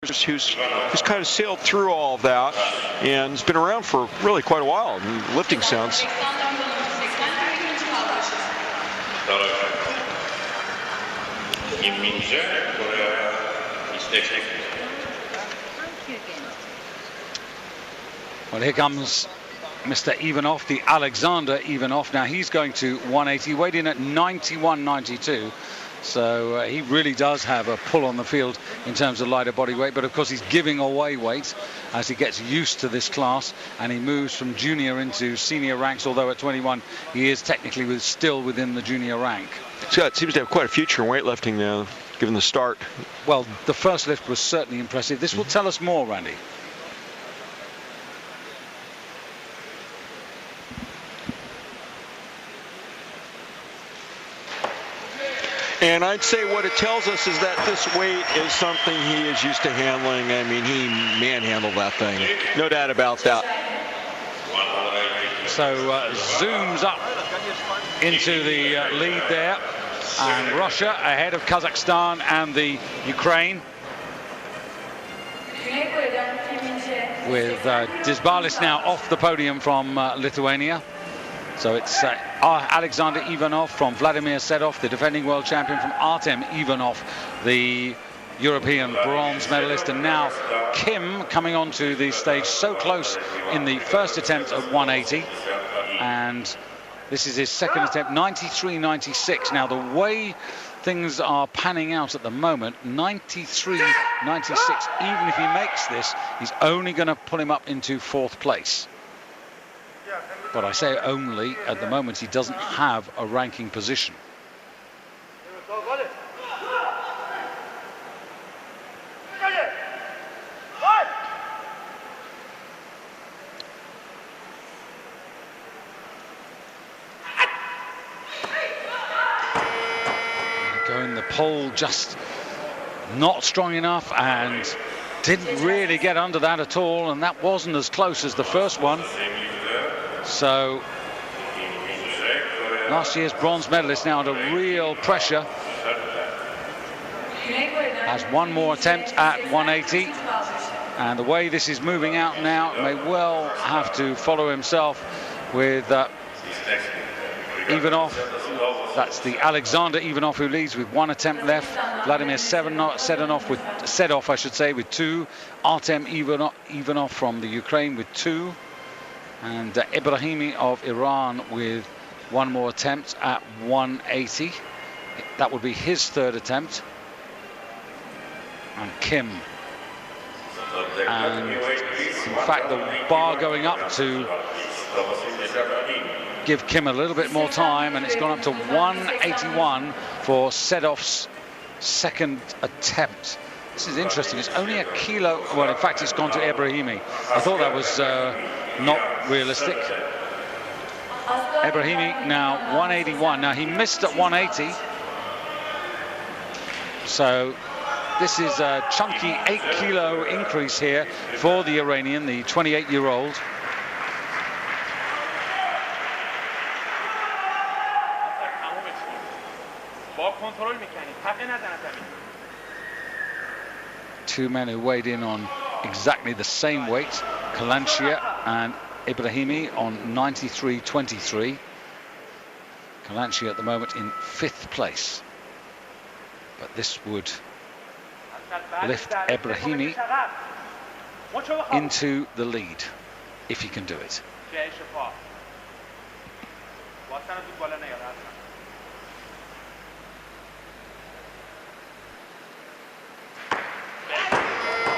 who's kind of sailed through all of that and has been around for really quite a while in the lifting sense. Well, here comes Mr. Ivanov, the Alexandr Ivanov. Now he's going to 180, weighed in at 91.92. So he really does have a pull on the field in terms of lighter body weight, but of course he's giving away weight as he gets used to this class and he moves from junior into senior ranks, although at 21 he is technically still within the junior rank. So it seems to have quite a future in weightlifting now, given the start. Well, the first lift was certainly impressive. This will tell us more, Randy. And I'd say what it tells us is that this weight is something he is used to handling. I mean, he manhandled that thing. No doubt about that. So zooms up into the lead there. And Russia ahead of Kazakhstan and the Ukraine. With Dizbalis now off the podium from Lithuania. So it's Alexandr Ivanov from Vladimir Sedov, the defending world champion, from Artem Ivanov, the European bronze medalist, and now Kim coming onto the stage so close in the first attempt at 180. And this is his second attempt, 93.96. Now the way things are panning out at the moment, 93.96, even if he makes this, he's only going to pull him up into fourth place. But I say only, at the moment he doesn't have a ranking position. Going the pole just not strong enough and didn't really get under that at all, and that wasn't as close as the first one. So last year's bronze medalist now under real pressure. Has one more attempt at 180. And the way this is moving out now, may well have to follow himself with Ivanov. That's the Alexandr Ivanov who leads with one attempt left. Vladimir Sedov, I should say, with two. Artem Ivanov from the Ukraine with two. And Ibrahimi of Iran with one more attempt at 180. That would be his third attempt. And Kim. And in fact, the bar going up to give Kim a little bit more time, and it's gone up to 181 for Sedov's second attempt. This is interesting. It's only a kilo. Well, in fact, it's gone to Ibrahimi. I thought that was not realistic. Ibrahimi now 181. Now he missed at 180. So this is a chunky 8-kilo increase here for the Iranian, the 28-year-old. Two men who weighed in on exactly the same weight, Kalanchia and Ibrahimi, on 93.23. Kalanchia at the moment in 5th place. But this would lift Ibrahimi into the lead, if he can do it.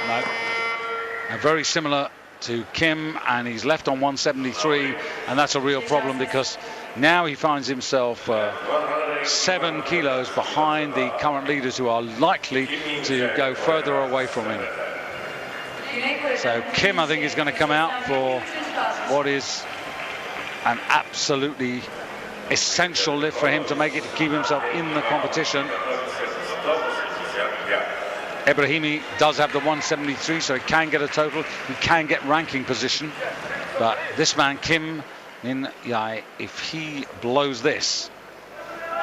No. Now, very similar to Kim, and he's left on 173, and that's a real problem because now he finds himself 7 kilos behind the current leaders, who are likely to go further away from him. So Kim, I think, is going to come out for what is an absolutely essential lift for him to make it, to keep himself in the competition. Ibrahimi does have the 173, so he can get a total, he can get ranking position. But this man, Kim Min Yai, if he blows this,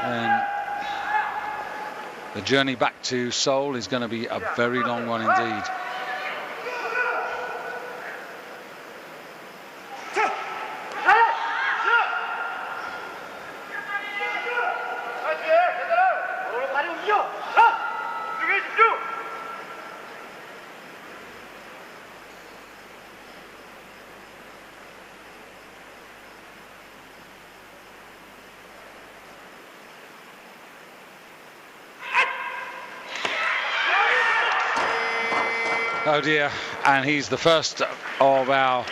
then the journey back to Seoul is going to be a very long one indeed. Oh dear, and he's the first of our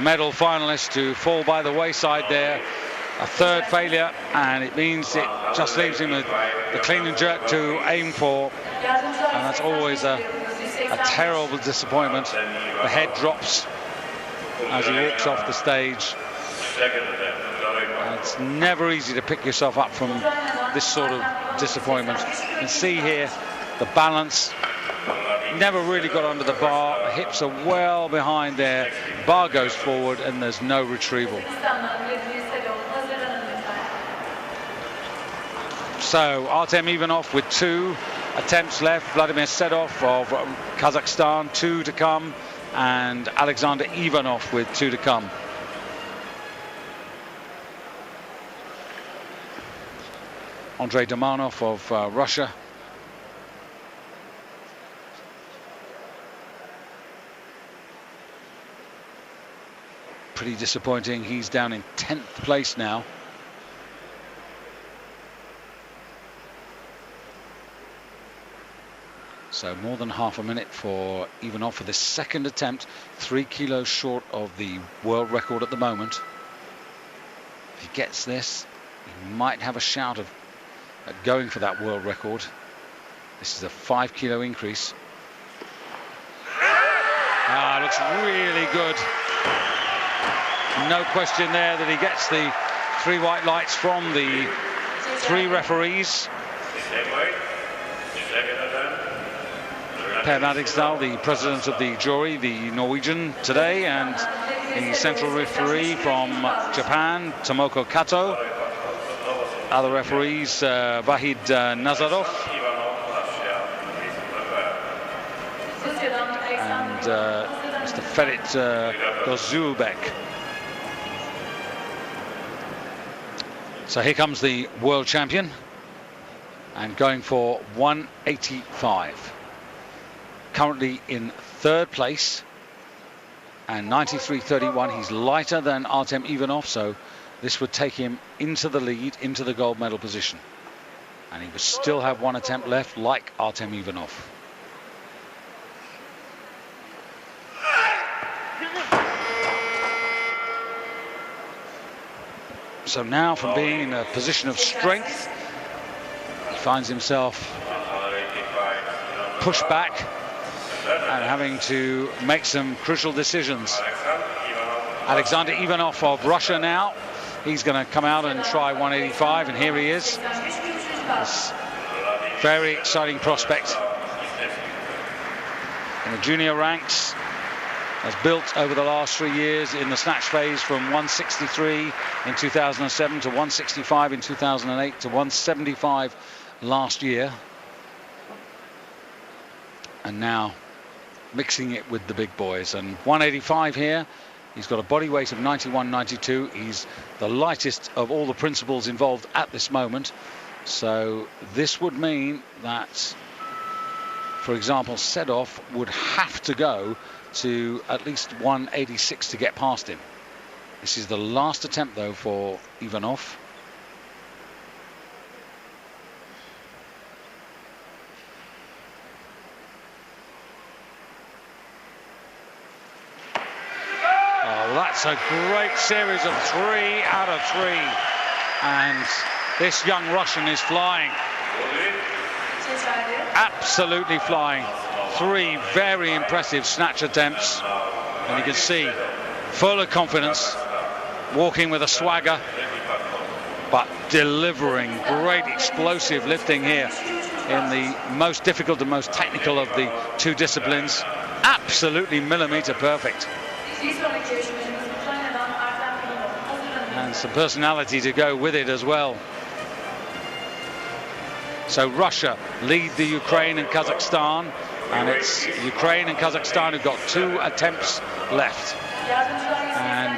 medal finalists to fall by the wayside there. A third failure, and it means it just leaves him with the clean and jerk to aim for, and that's always a terrible disappointment. The head drops as he walks off the stage. And it's never easy to pick yourself up from this sort of disappointment. You can see here the balance. Never really got under the bar. The hips are well behind there. Bar goes forward and there's no retrieval. So Artem Ivanov with 2 attempts left. Vladimir Sedov of Kazakhstan, 2 to come. And Alexandr Ivanov with 2 to come. Andrei Domanov of Russia. Pretty disappointing. He's down in 10th place now. So more than half a minute for Ivanov for this second attempt. 3 kilos short of the world record at the moment. If he gets this, he might have a shout of going for that world record. This is a 5 kilo increase. Ah, looks really good. No question there that he gets the 3 white lights from the 3 referees. Per Maddigsdal, the president of the jury, the Norwegian today, and the central referee from Japan, Tomoko Kato. Other referees, Vahid Nazarov and Mr. Ferit Gozulbek. So here comes the world champion and going for 185. Currently in 3rd place and 93.31. He's lighter than Artem Ivanov, so this would take him into the lead, into the gold medal position. And he would still have 1 attempt left, like Artem Ivanov. So now, from being in a position of strength, he finds himself pushed back and having to make some crucial decisions. Alexander Ivanov of Russia now. He's going to come out and try 185, and here he is. This very exciting prospect in the junior ranks. Has built over the last 3 years in the snatch phase from 163 in 2007 to 165 in 2008 to 175 last year. And now mixing it with the big boys. And 185 here. He's got a body weight of 91.92. He's the lightest of all the principals involved at this moment. So this would mean that, for example, Sedov would have to go to at least 186 to get past him. This is the last attempt, though, for Ivanov. Oh, that's a great series of 3 out of 3. And this young Russian is flying. Absolutely flying. 3 very impressive snatch attempts, and you can see full of confidence, walking with a swagger, but delivering great explosive lifting here in the most difficult and most technical of the 2 disciplines. Absolutely millimeter perfect, and some personality to go with it as well. So Russia lead the Ukraine and Kazakhstan, and it's Ukraine and Kazakhstan who've got 2 attempts left. And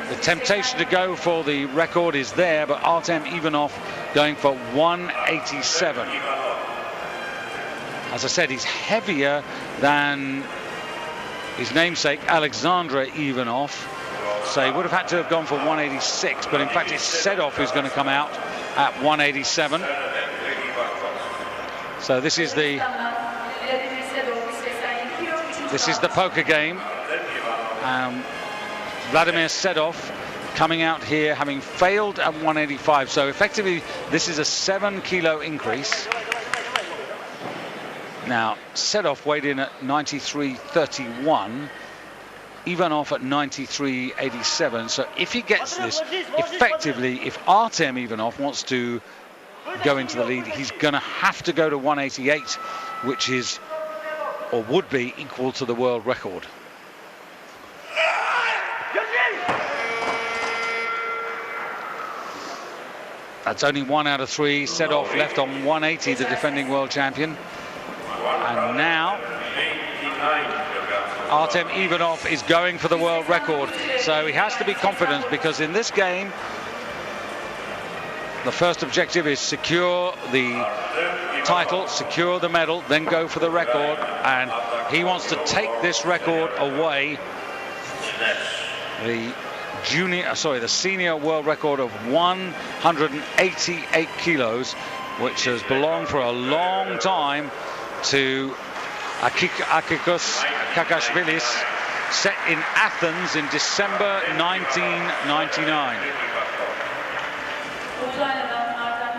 the temptation to go for the record is there, but Artem Ivanov going for 187. As I said, he's heavier than his namesake Alexandr Ivanov, so he would have had to have gone for 186, but in fact it's Sedov who's going to come out at 187. So this is the This is the poker game. Vladimir Sedov coming out here having failed at 185. So effectively, this is a 7-kilo increase. Now, Sedov weighed in at 93.31. Ivanov at 93.87. So if he gets this, effectively, if Artem Ivanov wants to go into the lead, he's going to have to go to 188, which is, or would be, equal to the world record. That's only 1 out of 3. Sedov left on 180, the defending world champion. And now Artem Ivanov is going for the world record. So he has to be confident, because in this game, the first objective is secure the title, secure the medal, then go for the record. And he wants to take this record away. The senior world record of 188 kilos, which has belonged for a long time to Akikos Kakashvilis, set in Athens in December 1999.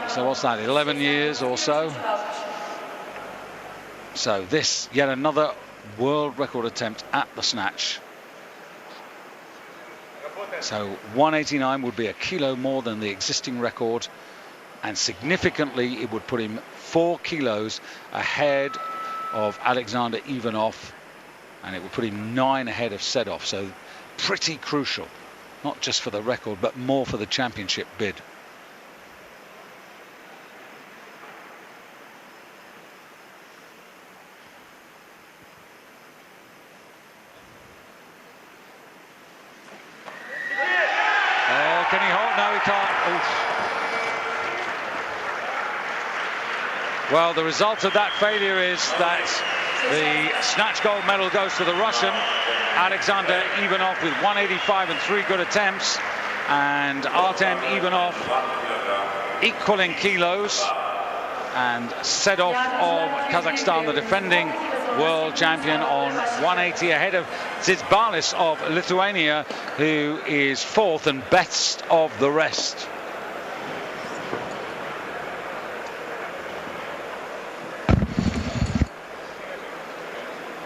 So what's that, 11 years or so? So this, yet another world record attempt at the snatch. So 189 would be a kilo more than the existing record, and significantly it would put him 4 kilos ahead of Alexandr Ivanov, and it would put him 9 ahead of Sedov. So pretty crucial, not just for the record, but more for the championship bid. Oh, can he hold? No, he can't. Oof. Well, the result of that failure is that the snatch gold medal goes to the Russian, Alexandr Ivanov, with 185 and 3 good attempts, and Artem Ivanov equaling kilos, and Sedov of Kazakhstan, the defending world champion, on 180 ahead of Zizbalis of Lithuania, who is 4th and best of the rest.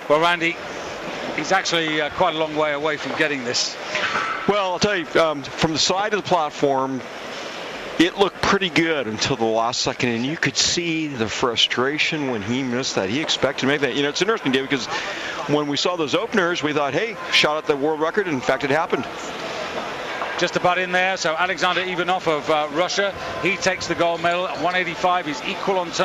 Well, Randy, he's actually quite a long way away from getting this. Well, I'll tell you, from the side of the platform, it looked pretty good until the last second, and you could see the frustration when he missed that. He expected to make that. You know, it's interesting, Dave, because when we saw those openers, we thought, hey, shot at the world record, and in fact, it happened. Just about in there. So Alexandr Ivanov of Russia, he takes the gold medal at 185. He's equal on